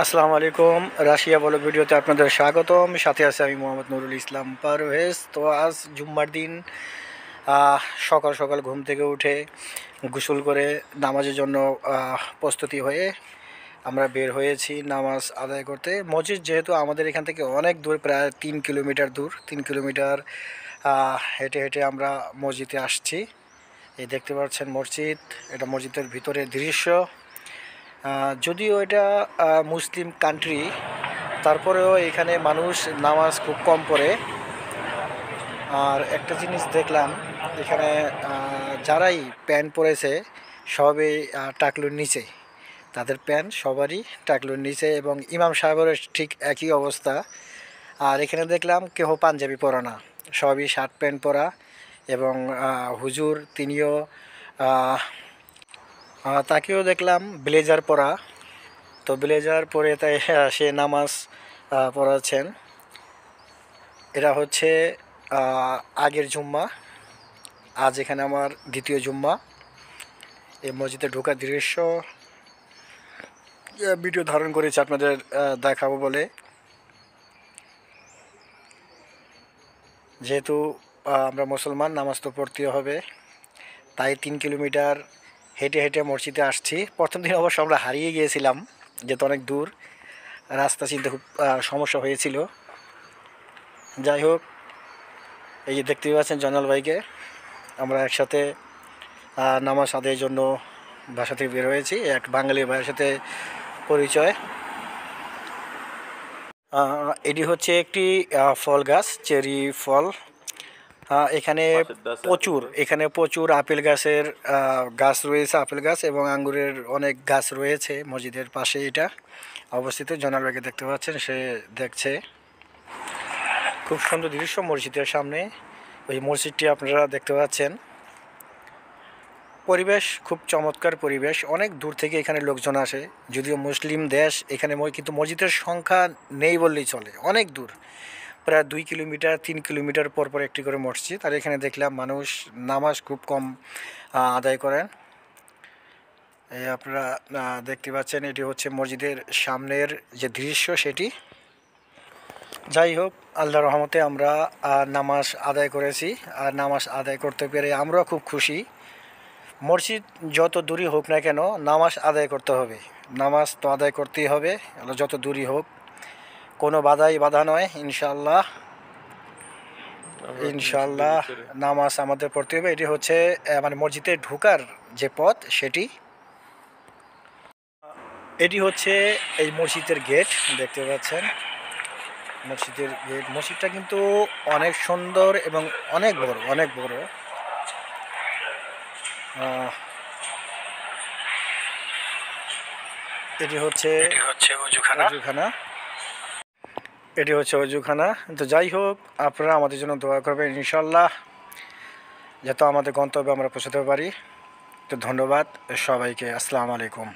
আসসালামু আলাইকুম। রাশিয়া বলো ভিডিওতে আপনাদের স্বাগতম। সাথে আছে আমি মোহাম্মদ নুরুল ইসলাম পারভেজ। তো আজ জুম্মার দিন সকাল সকাল ঘুম থেকে উঠে গোসল করে নামাজের জন্য প্রস্তুতি হয়ে আমরা বের হয়েছি নামাজ আদায় করতে। মসজিদ যেহেতু আমাদের এখান থেকে অনেক দূর, প্রায় 3 কিলোমিটার দূর, 3 কিলোমিটার হেঁটে হেঁটে আমরা মসজিদে আসছি। এই দেখতে পাচ্ছেন মসজিদ, এটা মসজিদের ভিতরের দৃশ্য। যদিও এটা মুসলিম কান্ট্রি, তারপরেও এখানে মানুষ নামাজ খুব কম পড়ে। আর একটা জিনিস দেখলাম, এখানে যারাই প্যান্ট পরেছে সবই টাকলুর নিচে, তাদের প্যান্ট সবারই টাকলুর নিচে, এবং ইমাম সাহেবের ঠিক একই অবস্থা। আর এখানে দেখলাম কেহ পাঞ্জাবি পরা না, সবই শার্ট প্যান্ট পরা। এবং হুজুর তিনিও তাকেও দেখলাম ব্লেজার পরা। তো ব্লেজার পরে তাই সে নামাজ পড়াচ্ছেন। এরা হচ্ছে আগের জুম্মা, আজ এখানে আমার দ্বিতীয় জুম্মা। এই মসজিদে ঢোকার দৃশ্য ভিডিও ধারণ করেছি আপনাদের দেখাবো বলে। যেহেতু আমরা মুসলমান, নামাজ তো পড়তে হবে, তাই 3 কিলোমিটার হেঁটে হেঁটে মসজিদে আসছি। প্রথম দিন অবশ্য আমরা হারিয়ে গিয়েছিলাম, যেহেতু অনেক দূর, রাস্তা চিনতে খুব সমস্যা হয়েছিল। যাই হোক, এই যে দেখতে পাচ্ছেন জয়নাল ভাইকে, আমরা একসাথে নামাজ আদায়ের জন্য বাসা থেকে বের হয়েছি। এক বাঙালি ভাইয়ের সাথে পরিচয়। এটি হচ্ছে একটি ফল গাছ, চেরি ফল। এখানে প্রচুর আপেল গাছের গাছ রয়েছে, আপেল গাছ এবং আঙ্গুরের অনেক গাছ রয়েছে। মসজিদের পাশে এটা অবস্থিত। জয়নাল ভাইকে দেখতে পাচ্ছেন, সে দেখছে। খুব সুন্দর দৃশ্য মসজিদের সামনে। ওই মসজিদটি আপনারা দেখতে পাচ্ছেন। পরিবেশ খুব চমৎকার পরিবেশ, অনেক দূর থেকে এখানে লোকজন আসে। যদিও মুসলিম দেশ, এখানে কিন্তু মসজিদের সংখ্যা নেই বললেই চলে, অনেক দূর, প্রায় 2 কিলোমিটার 3 কিলোমিটার পর পর একটি করে মসজিদ। আর এখানে দেখলাম মানুষ নামাজ খুব কম আদায় করেন। এই আপনারা দেখতে পাচ্ছেন, এটি হচ্ছে মসজিদের সামনের যে দৃশ্য সেটি। যাই হোক, আল্লাহর রহমতে আমরা নামাজ আদায় করেছি। আর নামাজ আদায় করতে পেরে আমরা খুব খুশি। মসজিদ যত দূরই হোক না কেন, নামাজ আদায় করতে হবে। নামাজ তো আদায় করতেই হবে, যত দূরই হোক, কোনো বাধা নয়। ইনশাল্লাহ ইনশাল্লাহ নামাজ আমাদের পড়তে হবে। এটি হচ্ছে মানে মসজিদে ঢোকার যে পথ সেটি। এটি হচ্ছে এই মসজিদের গেট, দেখতে পাচ্ছেন মসজিদের গেট। মসজিদটা কিন্তু অনেক সুন্দর এবং অনেক বড়, অনেক বড়। এটি হচ্ছে অজুখানা। এটি হচ্ছে অজুখানা। তো যাই হোক, আপনারা আমাদের জন্য দোয়া করবেন ইনশাল্লাহ, যাতে আমাদের গন্তব্যে আমরা পৌঁছাতে পারি। তো ধন্যবাদ সবাইকে। আসসালামু আলাইকুম।